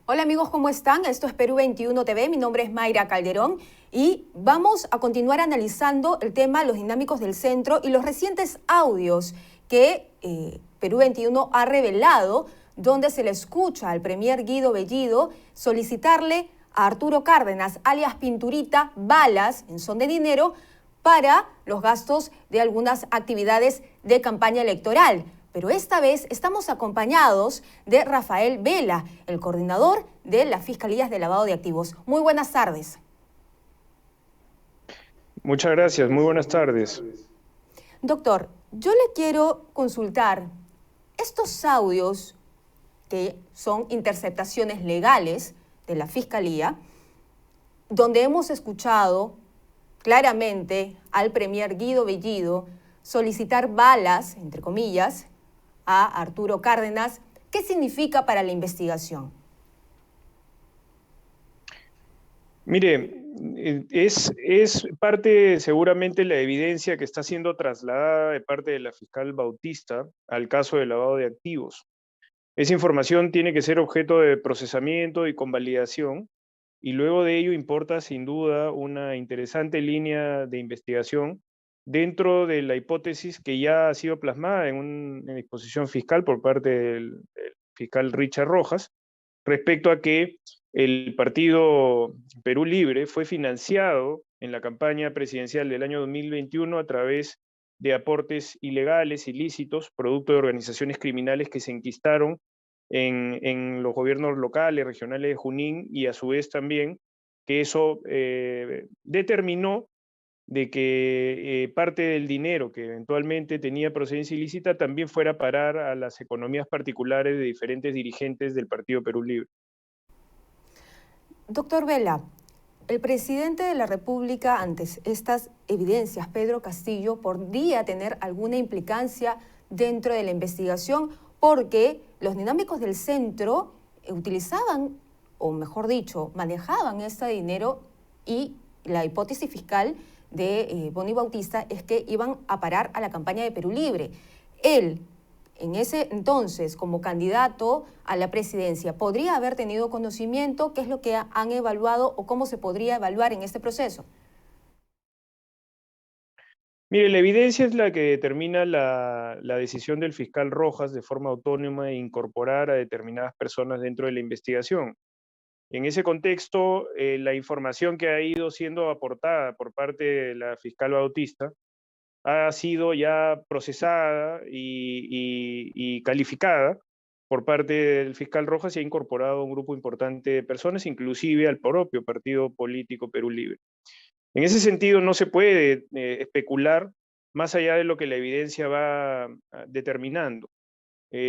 Hola amigos, ¿cómo están? Esto es Perú 21 TV, mi nombre es Mayra Calderón y vamos a continuar analizando el tema Los Dinámicos del Centro y los recientes audios que Perú 21 ha revelado, donde se le escucha al premier Guido Bellido solicitarle a Arturo Cárdenas, alias Pinturita, balas en son de dinero para los gastos de algunas actividades de campaña electoral. Pero esta vez estamos acompañados de Rafael Vela, el coordinador de las Fiscalías de Lavado de Activos. Muy buenas tardes. Muchas gracias, muy buenas tardes. Doctor, yo le quiero consultar estos audios que son interceptaciones legales de la Fiscalía, donde hemos escuchado claramente al premier Guido Bellido solicitar balas, entre comillas, a Arturo Cárdenas. ¿Qué significa para la investigación? Mire, es parte seguramente la evidencia que está siendo trasladada de parte de la fiscal Bautista al caso de lavado de activos. Esa información tiene que ser objeto de procesamiento y convalidación, y luego de ello importa sin duda una interesante línea de investigación dentro de la hipótesis que ya ha sido plasmada en una exposición fiscal por parte del fiscal Richard Rojas, respecto a que el partido Perú Libre fue financiado en la campaña presidencial del año 2021 a través de aportes ilegales, ilícitos, producto de organizaciones criminales que se enquistaron en los gobiernos locales, regionales de Junín, y a su vez también que eso determinó de que parte del dinero que eventualmente tenía procedencia ilícita también fuera a parar a las economías particulares de diferentes dirigentes del Partido Perú Libre. Doctor Vela, el presidente de la República, ante estas evidencias, Pedro Castillo, podría tener alguna implicancia dentro de la investigación porque los dinámicos del centro utilizaban, o mejor dicho, manejaban este dinero, y la hipótesis fiscal de Boni Bautista es que iban a parar a la campaña de Perú Libre. Él, en ese entonces, como candidato a la presidencia, ¿podría haber tenido conocimiento? ¿Qué es lo que han evaluado o cómo se podría evaluar en este proceso? Mire, la evidencia es la que determina la decisión del fiscal Rojas de forma autónoma de incorporar a determinadas personas dentro de la investigación. En ese contexto, la información que ha ido siendo aportada por parte de la fiscal Bautista ha sido ya procesada y calificada por parte del fiscal Rojas y ha incorporado a un grupo importante de personas, inclusive al propio partido político Perú Libre. En ese sentido, no se puede especular más allá de lo que la evidencia va determinando.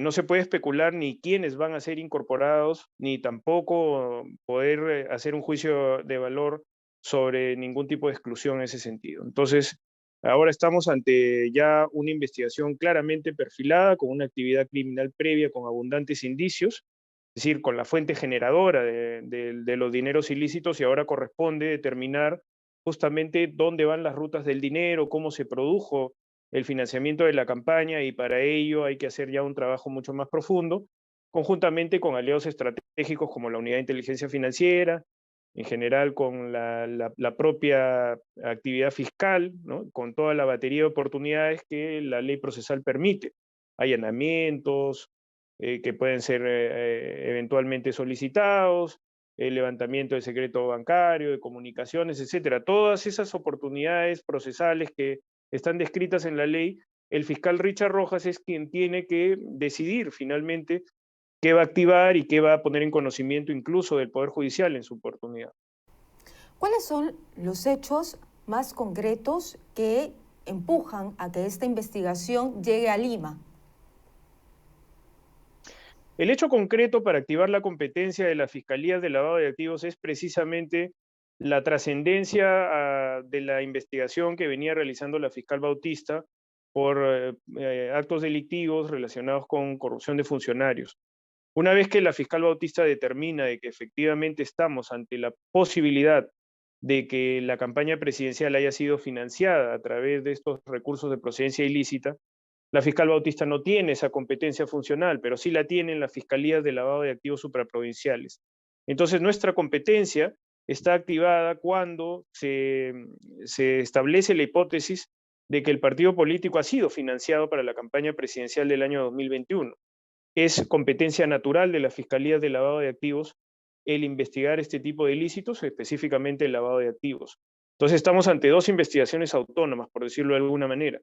No se puede especular ni quiénes van a ser incorporados, ni tampoco poder hacer un juicio de valor sobre ningún tipo de exclusión en ese sentido. Entonces, ahora estamos ante ya una investigación claramente perfilada, con una actividad criminal previa, con abundantes indicios, es decir, con la fuente generadora de los dineros ilícitos, y ahora corresponde determinar justamente dónde van las rutas del dinero, cómo se produjo el financiamiento de la campaña, y para ello hay que hacer ya un trabajo mucho más profundo, conjuntamente con aliados estratégicos como la Unidad de Inteligencia Financiera, en general con la propia actividad fiscal, ¿no? Con toda la batería de oportunidades que la ley procesal permite, allanamientos que pueden ser eventualmente solicitados, el levantamiento de secreto bancario, de comunicaciones, etcétera. Todas esas oportunidades procesales que están descritas en la ley, el fiscal Richard Rojas es quien tiene que decidir finalmente qué va a activar y qué va a poner en conocimiento incluso del Poder Judicial en su oportunidad. ¿Cuáles son los hechos más concretos que empujan a que esta investigación llegue a Lima? El hecho concreto para activar la competencia de las Fiscalías de Lavado de Activos es precisamente la trascendencia de la investigación que venía realizando la fiscal Bautista por actos delictivos relacionados con corrupción de funcionarios. Una vez que la fiscal Bautista determina de que efectivamente estamos ante la posibilidad de que la campaña presidencial haya sido financiada a través de estos recursos de procedencia ilícita, la fiscal Bautista no tiene esa competencia funcional, pero sí la tienen las fiscalías de lavado de activos supraprovinciales. Entonces, nuestra competencia está activada cuando se establece la hipótesis de que el partido político ha sido financiado para la campaña presidencial del año 2021. Es competencia natural de la Fiscalía de Lavado de Activos el investigar este tipo de ilícitos, específicamente el lavado de activos. Entonces estamos ante dos investigaciones autónomas, por decirlo de alguna manera.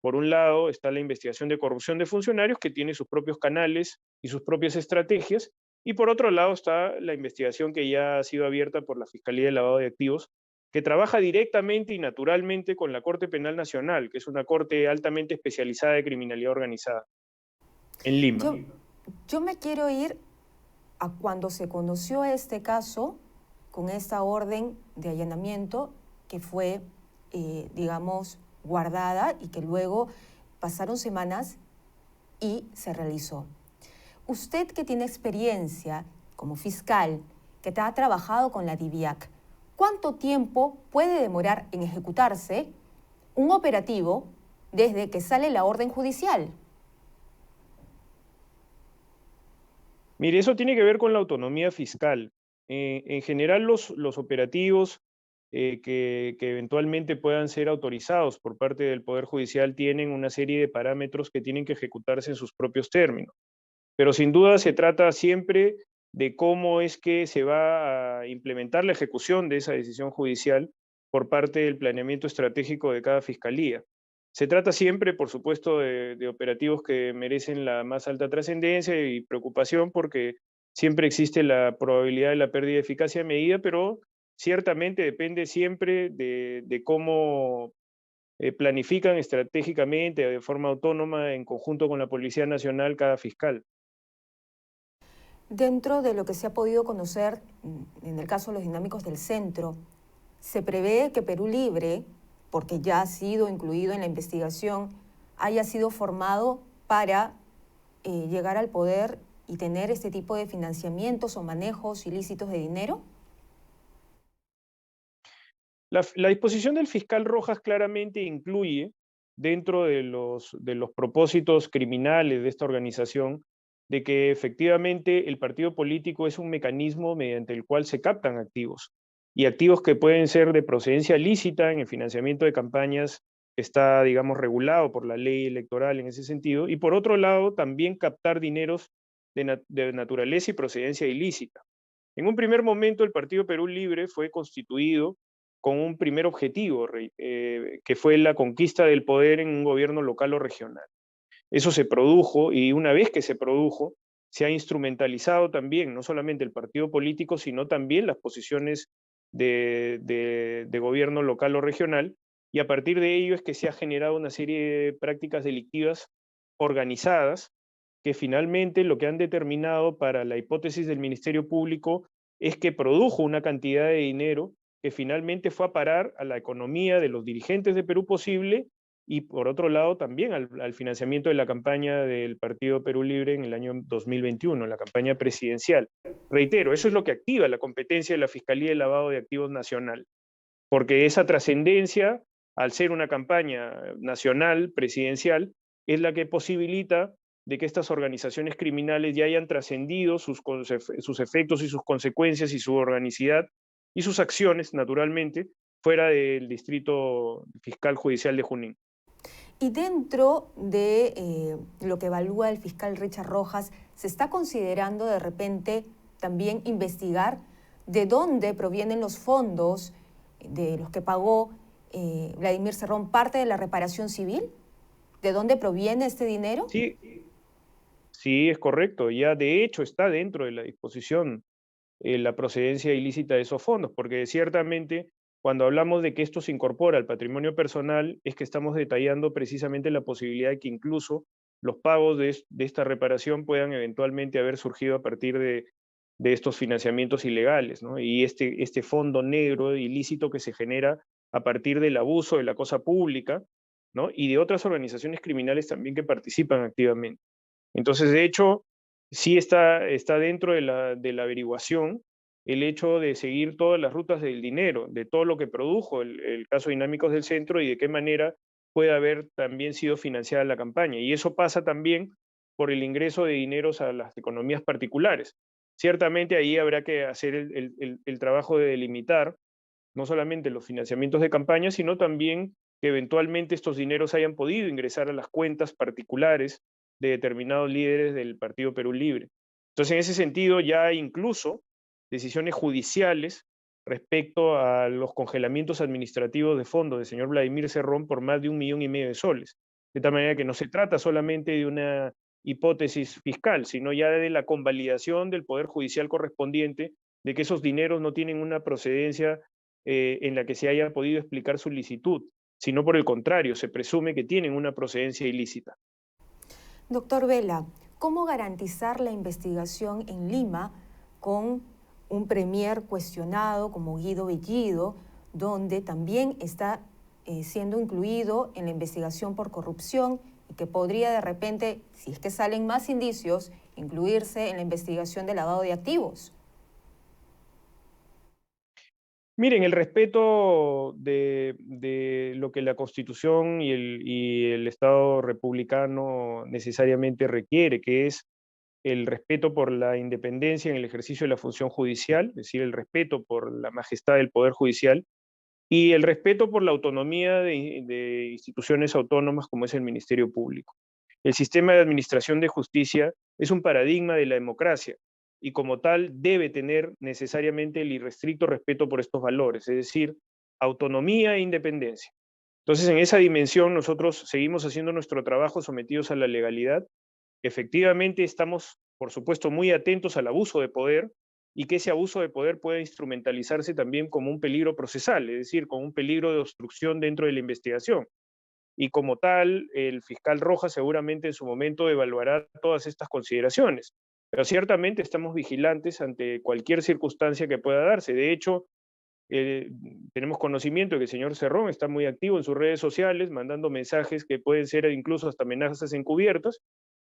Por un lado está la investigación de corrupción de funcionarios, que tiene sus propios canales y sus propias estrategias, y por otro lado está la investigación que ya ha sido abierta por la Fiscalía de Lavado de Activos, que trabaja directamente y naturalmente con la Corte Penal Nacional, que es una corte altamente especializada de criminalidad organizada, en Lima. Yo me quiero ir a cuando se conoció este caso con esta orden de allanamiento que fue, digamos, guardada y que luego pasaron semanas y se realizó. Usted que tiene experiencia como fiscal, que ha trabajado con la DIVIAC, ¿cuánto tiempo puede demorar en ejecutarse un operativo desde que sale la orden judicial? Mire, eso tiene que ver con la autonomía fiscal. En general, los operativos que eventualmente puedan ser autorizados por parte del Poder Judicial tienen una serie de parámetros que tienen que ejecutarse en sus propios términos. Pero sin duda se trata siempre de cómo es que se va a implementar la ejecución de esa decisión judicial por parte del planeamiento estratégico de cada fiscalía. Se trata siempre, por supuesto, de operativos que merecen la más alta trascendencia y preocupación porque siempre existe la probabilidad de la pérdida de eficacia de medida, pero ciertamente depende siempre de cómo planifican estratégicamente, de forma autónoma, en conjunto con la Policía Nacional, cada fiscal. Dentro de lo que se ha podido conocer, en el caso de los dinámicos del centro, se prevé que Perú Libre, porque ya ha sido incluido en la investigación, haya sido formado para llegar al poder y tener este tipo de financiamientos o manejos ilícitos de dinero? La disposición del fiscal Rojas claramente incluye, dentro de los propósitos criminales de esta organización, de que efectivamente el partido político es un mecanismo mediante el cual se captan activos, y activos que pueden ser de procedencia lícita en el financiamiento de campañas, que está, digamos, regulado por la ley electoral en ese sentido, y por otro lado también captar dineros de naturaleza y procedencia ilícita. En un primer momento, el Partido Perú Libre fue constituido con un primer objetivo, que fue la conquista del poder en un gobierno local o regional. Eso se produjo y una vez que se produjo, se ha instrumentalizado también, no solamente el partido político, sino también las posiciones de gobierno local o regional, y a partir de ello es que se ha generado una serie de prácticas delictivas organizadas que finalmente lo que han determinado para la hipótesis del Ministerio Público es que produjo una cantidad de dinero que finalmente fue a parar a la economía de los dirigentes de Perú Posible y por otro lado también al financiamiento de la campaña del Partido Perú Libre en el año 2021, la campaña presidencial. Reitero, eso es lo que activa la competencia de la Fiscalía de Lavado de Activos Nacional, porque esa trascendencia, al ser una campaña nacional, presidencial, es la que posibilita de que estas organizaciones criminales ya hayan trascendido sus efectos y sus consecuencias y su organicidad y sus acciones, naturalmente, fuera del distrito fiscal judicial de Junín. Y dentro de lo que evalúa el fiscal Richard Rojas, ¿se está considerando de repente también investigar de dónde provienen los fondos de los que pagó Vladimir Cerrón parte de la reparación civil? ¿De dónde proviene este dinero? Sí, sí, es correcto. Ya de hecho está dentro de la disposición la procedencia ilícita de esos fondos, porque ciertamente cuando hablamos de que esto se incorpora al patrimonio personal, es que estamos detallando precisamente la posibilidad de que incluso los pagos de esta reparación puedan eventualmente haber surgido a partir de estos financiamientos ilegales, ¿no? Y este fondo negro ilícito que se genera a partir del abuso de la cosa pública, ¿no? Y de otras organizaciones criminales también que participan activamente. Entonces, de hecho, sí está dentro de la averiguación el hecho de seguir todas las rutas del dinero, de todo lo que produjo el caso Dinámicos del Centro y de qué manera puede haber también sido financiada la campaña. Y eso pasa también por el ingreso de dineros a las economías particulares. Ciertamente ahí habrá que hacer el trabajo de delimitar no solamente los financiamientos de campaña, sino también que eventualmente estos dineros hayan podido ingresar a las cuentas particulares de determinados líderes del Partido Perú Libre. Entonces, en ese sentido, ya hay incluso decisiones judiciales respecto a los congelamientos administrativos de fondos del señor Vladimir Cerrón por más de 1,5 millones de soles. De tal manera que no se trata solamente de una hipótesis fiscal, sino ya de la convalidación del Poder Judicial correspondiente de que esos dineros no tienen una procedencia en la que se haya podido explicar su licitud, sino por el contrario, se presume que tienen una procedencia ilícita. Doctor Vela, ¿cómo garantizar la investigación en Lima con un premier cuestionado como Guido Bellido, donde también está siendo incluido en la investigación por corrupción y que podría de repente, si es que salen más indicios, incluirse en la investigación de lavado de activos? Miren, el respeto de lo que la Constitución y el Estado republicano necesariamente requiere, que es el respeto por la independencia en el ejercicio de la función judicial, es decir, el respeto por la majestad del Poder Judicial y el respeto por la autonomía de instituciones autónomas como es el Ministerio Público. El sistema de administración de justicia es un paradigma de la democracia y como tal debe tener necesariamente el irrestricto respeto por estos valores, es decir, autonomía e independencia. Entonces, en esa dimensión nosotros seguimos haciendo nuestro trabajo sometidos a la legalidad. Efectivamente, estamos, por supuesto, muy atentos al abuso de poder y que ese abuso de poder pueda instrumentalizarse también como un peligro procesal, es decir, como un peligro de obstrucción dentro de la investigación. Y como tal, el fiscal Rojas seguramente en su momento evaluará todas estas consideraciones. Pero ciertamente estamos vigilantes ante cualquier circunstancia que pueda darse. De hecho, tenemos conocimiento de que el señor Cerrón está muy activo en sus redes sociales, mandando mensajes que pueden ser incluso hasta amenazas encubiertas.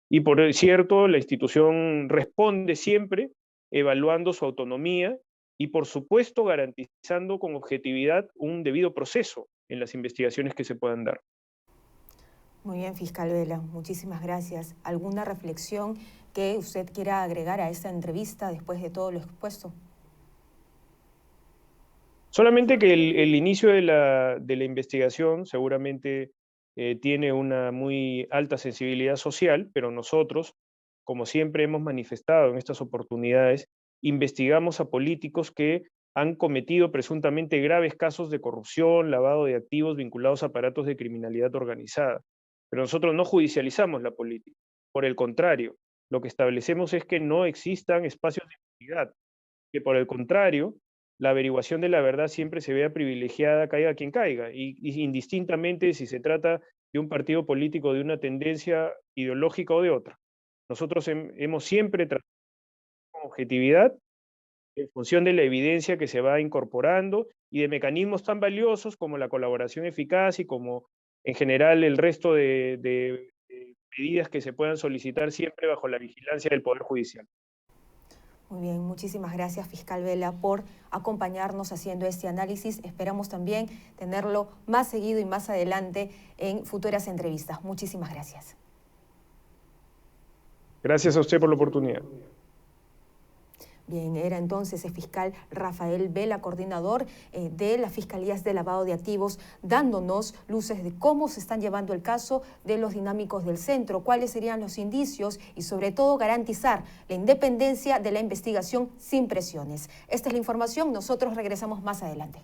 Y por cierto, la institución responde siempre evaluando su autonomía y, por supuesto, garantizando con objetividad un debido proceso en las investigaciones que se puedan dar. Muy bien, fiscal Vela, muchísimas gracias. ¿Alguna reflexión que usted quiera agregar a esta entrevista después de todo lo expuesto? Solamente que el inicio de la investigación seguramente tiene una muy alta sensibilidad social, pero nosotros, como siempre hemos manifestado en estas oportunidades, investigamos a políticos que han cometido presuntamente graves casos de corrupción, lavado de activos vinculados a aparatos de criminalidad organizada. Pero nosotros no judicializamos la política. Por el contrario, lo que establecemos es que no existan espacios de impunidad, que por el contrario, la averiguación de la verdad siempre se vea privilegiada, caiga quien caiga, y indistintamente si se trata de un partido político de una tendencia ideológica o de otra. Nosotros hemos siempre tratado con objetividad en función de la evidencia que se va incorporando y de mecanismos tan valiosos como la colaboración eficaz y como en general el resto de medidas que se puedan solicitar siempre bajo la vigilancia del Poder Judicial. Muy bien, muchísimas gracias, fiscal Vela, por acompañarnos haciendo este análisis. Esperamos también tenerlo más seguido y más adelante en futuras entrevistas. Muchísimas gracias. Gracias a usted por la oportunidad. Bien, era entonces el fiscal Rafael Vela, coordinador de las Fiscalías de Lavado de Activos, dándonos luces de cómo se están llevando el caso de los dinámicos del centro, cuáles serían los indicios y sobre todo garantizar la independencia de la investigación sin presiones. Esta es la información, nosotros regresamos más adelante.